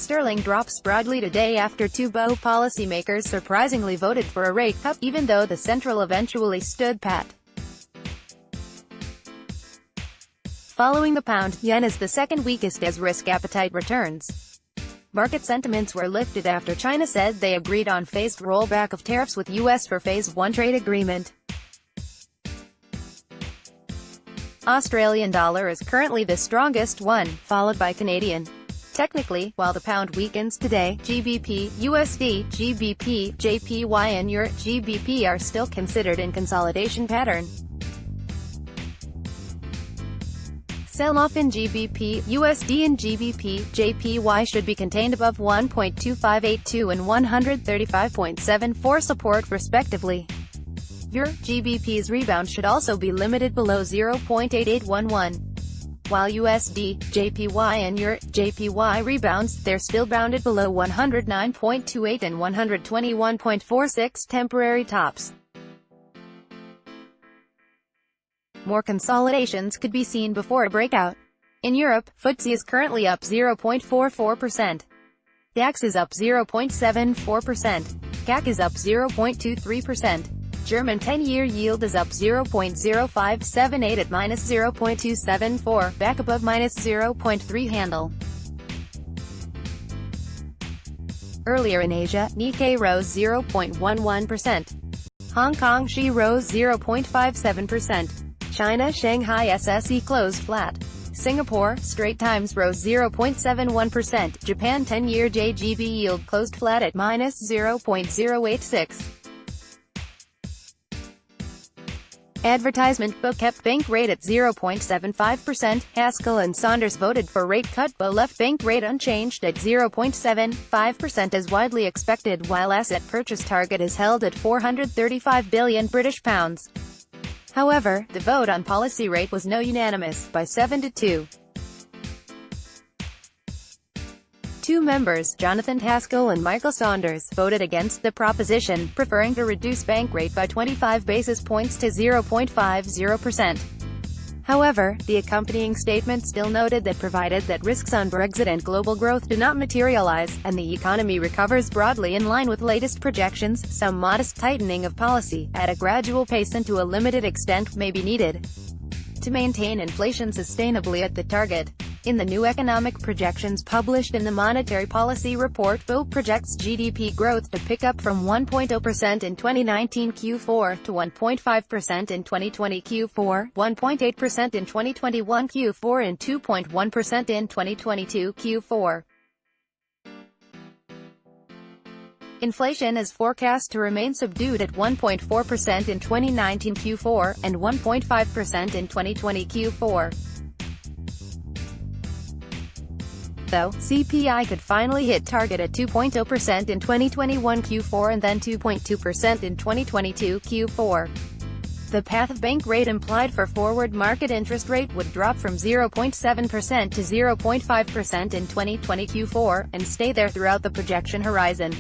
sterling drops broadly today after two BoE policymakers surprisingly voted for a rate cut, even though the central eventually stood pat. Following the pound, yen is the second weakest as risk appetite returns. Market sentiments were lifted after China said they agreed on phased rollback of tariffs with US for Phase 1 trade agreement. Australian dollar is currently the strongest one, followed by Canadian. Technically, while the pound weakens today, GBP, USD, GBP, JPY and Euro GBP are still considered in consolidation pattern. Sell-off in GBP, USD and GBP, JPY should be contained above 1.2582 and 135.74 support respectively. Euro GBP's rebound should also be limited below 0.8811. While USD, JPY and Euro JPY rebounds, they're still bounded below 109.28 and 121.46 temporary tops. More consolidations could be seen before a breakout. In Europe, FTSE is currently up 0.44%. DAX is up 0.74%. CAC is up 0.23%. German 10-year yield is up 0.0578 at -0.274, back above -0.3 handle. Earlier in Asia, Nikkei rose 0.11%. Hong Kong Shi rose 0.57%. China Shanghai SSE closed flat. Singapore Straits Times rose 0.71%. Japan 10-year JGB yield closed flat at -0.086. Advertisement BoE kept bank rate at 0.75%. Haskell and Saunders voted for rate cut, but left bank rate unchanged at 0.75% as widely expected, while asset purchase target is held at £435 billion British pounds. However, the vote on policy rate was no unanimous, by 7-2. Two members, Jonathan Haskell and Michael Saunders, voted against the proposition, preferring to reduce bank rate by 25 basis points to 0.50%. However, the accompanying statement still noted that provided that risks on Brexit and global growth do not materialize, and the economy recovers broadly in line with latest projections, some modest tightening of policy, at a gradual pace and to a limited extent, may be needed to maintain inflation sustainably at the target. In the new economic projections published in the Monetary Policy Report, BoE projects GDP growth to pick up from 1.0% in 2019 Q4 to 1.5% in 2020 Q4, 1.8% in 2021 Q4 and 2.1% in 2022 Q4. Inflation is forecast to remain subdued at 1.4% in 2019 Q4, and 1.5% in 2020 Q4. Though, CPI could finally hit target at 2.0% in 2021 Q4 and then 2.2% in 2022 Q4. The path of bank rate implied for forward market interest rate would drop from 0.7% to 0.5% in 2020 Q4, and stay there throughout the projection horizon.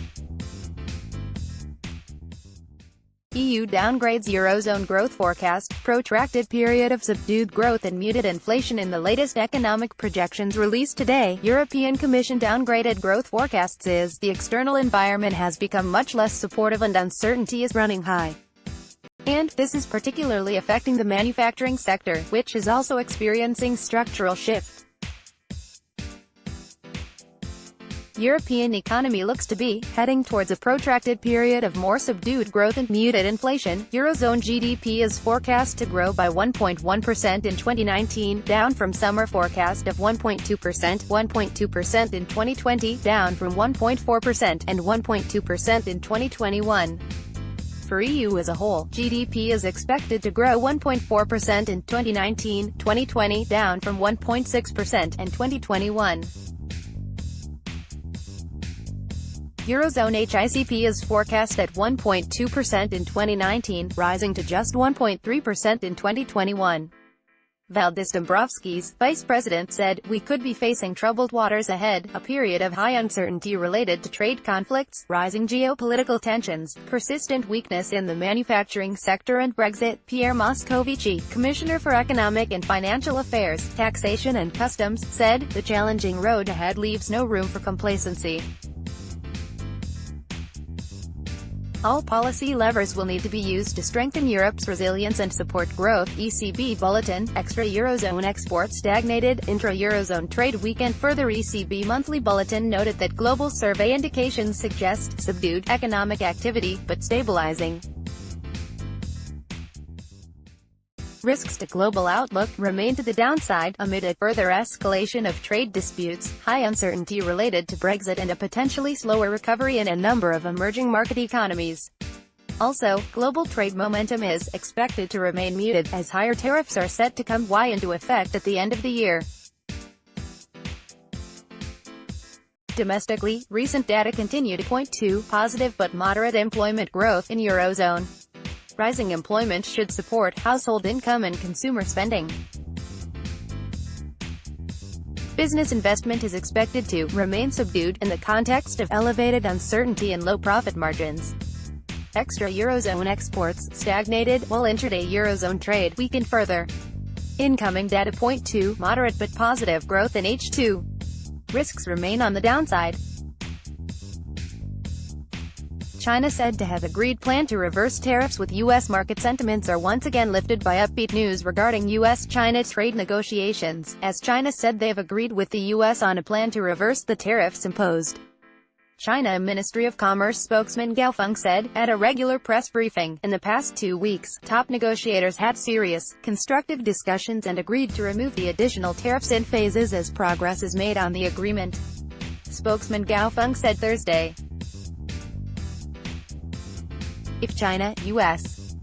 EU downgrades Eurozone growth forecast, protracted period of subdued growth and muted inflation in the latest economic projections released today. European Commission downgraded growth forecasts as the external environment has become much less supportive and uncertainty is running high. And this is particularly affecting the manufacturing sector, which is also experiencing structural shift. European economy looks to be heading towards a protracted period of more subdued growth and muted inflation. Eurozone GDP is forecast to grow by 1.1% in 2019, down from summer forecast of 1.2%, 1.2% in 2020, down from 1.4% and 1.2% in 2021. For EU as a whole, GDP is expected to grow 1.4% in 2019, 2020, down from 1.6% and 2021. Eurozone HICP is forecast at 1.2% in 2019, rising to just 1.3% in 2021. Valdis Dombrovskis, vice president, said, "We could be facing troubled waters ahead, a period of high uncertainty related to trade conflicts, rising geopolitical tensions, persistent weakness in the manufacturing sector and Brexit." Pierre Moscovici, Commissioner for Economic and Financial Affairs, Taxation and Customs, said, "The challenging road ahead leaves no room for complacency. All policy levers will need to be used to strengthen Europe's resilience and support growth." ECB Bulletin, extra Eurozone exports stagnated, intra-Eurozone trade weakened. Further, ECB Monthly Bulletin noted that global survey indications suggest subdued economic activity, but stabilizing. Risks to global outlook remain to the downside, amid a further escalation of trade disputes, high uncertainty related to Brexit and a potentially slower recovery in a number of emerging market economies. Also, global trade momentum is expected to remain muted, as higher tariffs are set to come into effect at the end of the year. Domestically, recent data continue to point to positive but moderate employment growth in Eurozone. Rising employment should support household income and consumer spending. Business investment is expected to remain subdued in the context of elevated uncertainty and low profit margins. Extra Eurozone exports stagnated, while intraday Eurozone trade weakened further. Incoming data point to moderate but positive growth in H2. Risks remain on the downside. China said to have agreed plan to reverse tariffs with U.S. market sentiments are once again lifted by upbeat news regarding U.S.-China trade negotiations, as China said they have agreed with the U.S. on a plan to reverse the tariffs imposed. China Ministry of Commerce spokesman Gao Feng said, at a regular press briefing, in the past 2 weeks, top negotiators had serious, constructive discussions and agreed to remove the additional tariffs in phases as progress is made on the agreement. Spokesman Gao Feng said Thursday. If China, U.S.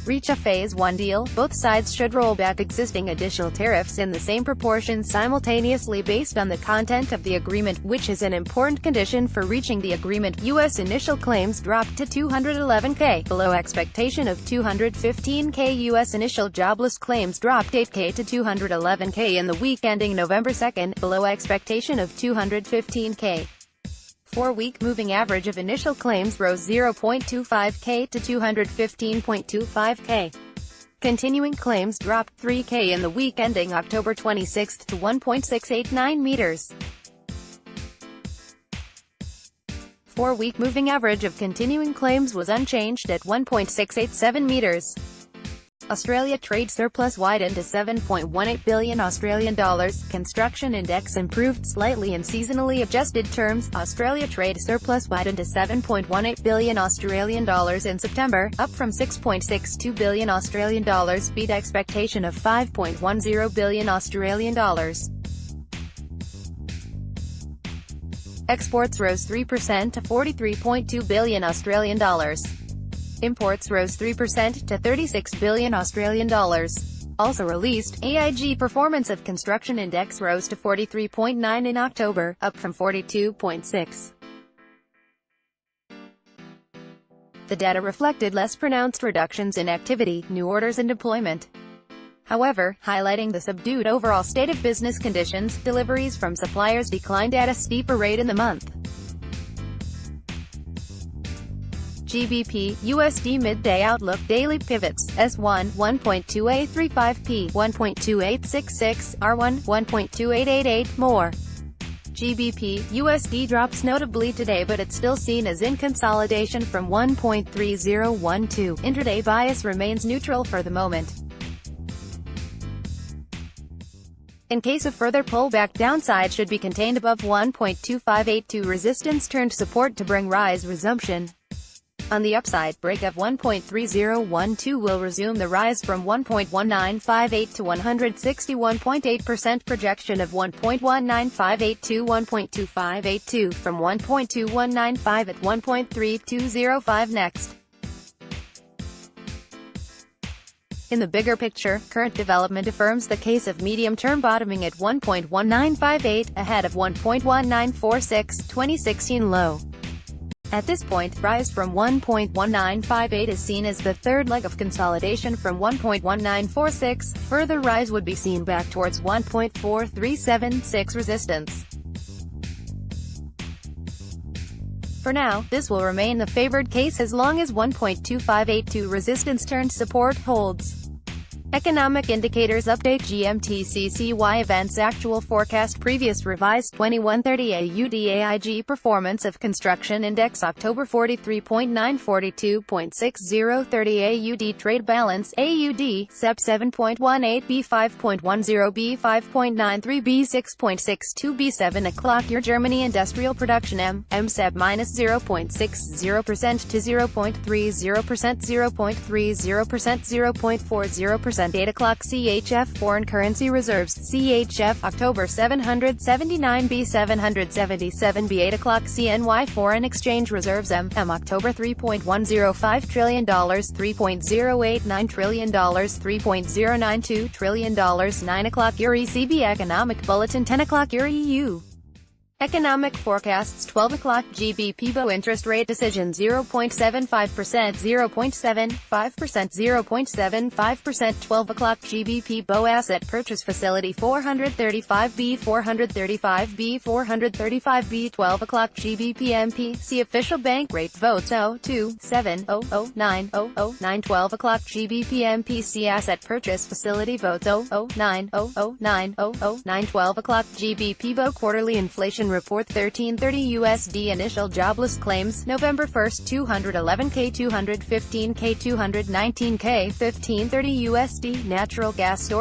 reach a Phase 1 deal, both sides should roll back existing additional tariffs in the same proportion simultaneously based on the content of the agreement, which is an important condition for reaching the agreement. U.S. initial claims dropped to 211K, below expectation of 215K. U.S. initial jobless claims dropped 8K to 211K in the week ending November 2, below expectation of 215K. 4-week moving average of initial claims rose 0.25K to 215.25K. Continuing claims dropped 3K in the week ending October 26 to 1.689 meters. 4-week moving average of continuing claims was unchanged at 1.687 meters. Australia trade surplus widened to $7.18 billion Australian dollars. Construction index improved slightly in seasonally adjusted terms. Australia trade surplus widened to $7.18 billion Australian dollars in September, up from $6.62 billion Australian dollars, beat expectation of $5.10 billion Australian dollars. Exports rose 3% to $43.2 billion Australian dollars. Imports rose 3% to $36 billion Australian dollars. Also released, AIG Performance of Construction Index rose to 43.9 in October, up from 42.6. The data reflected less pronounced reductions in activity, new orders and deployment. However, highlighting the subdued overall state of business conditions, deliveries from suppliers declined at a steeper rate in the month. GBP USD midday outlook daily pivots S1 1.2835p 1.2866 R1 1.2888 more. GBP USD drops notably today, but it's still seen as in consolidation from 1.3012. Intraday bias remains neutral for the moment. In case of further pullback, downside should be contained above 1.2582. Resistance turned support to bring rise resumption. On the upside, break of 1.3012 will resume the rise from 1.1958 to 161.8%. Projection of 1.1958 to 1.2582 from 1.2195 at 1.3205 next. In the bigger picture, current development affirms the case of medium-term bottoming at 1.1958, ahead of 1.1946, 2016 low. At this point, rise from 1.1958 is seen as the third leg of consolidation from 1.1946. Further rise would be seen back towards 1.4376 resistance. For now, this will remain the favored case as long as 1.2582 resistance turned support holds. Economic Indicators Update GMT/CCY Events Actual Forecast Previous Revised 2130 AUD AIG Performance of Construction Index October 43.9 42.60 30 AUD Trade Balance AUD SEP 7.18 B 5.10 B 5.93 B 6.62 B 7 o'clock Your Germany Industrial Production MSEP minus 0.60% to 0.30%, 0.30%, 0.40%. 8 o'clock CHF Foreign Currency Reserves CHF October 779 B 777 B 8 o'clock CNY Foreign Exchange Reserves October $3.105 trillion, $3.089 trillion, $3.092 trillion. 9 o'clock Your ECB Economic Bulletin 10 o'clock Your EU Economic Forecasts 12 o'clock GBP BoE Interest Rate Decision 0.75%, 0.75%, 0.75%, 12 o'clock GBP BoE Asset Purchase Facility 435B, 435B, 435B, 12 o'clock GBP MPC Official Bank Rate Votes 0.27009009, 12 o'clock GBP MPC Asset Purchase Facility Votes 0.90090009, 12 o'clock GBP BoE Quarterly Inflation Report 1330 USD Initial Jobless Claims November 1st 211K 215K 219K 1530 USD Natural Gas Storage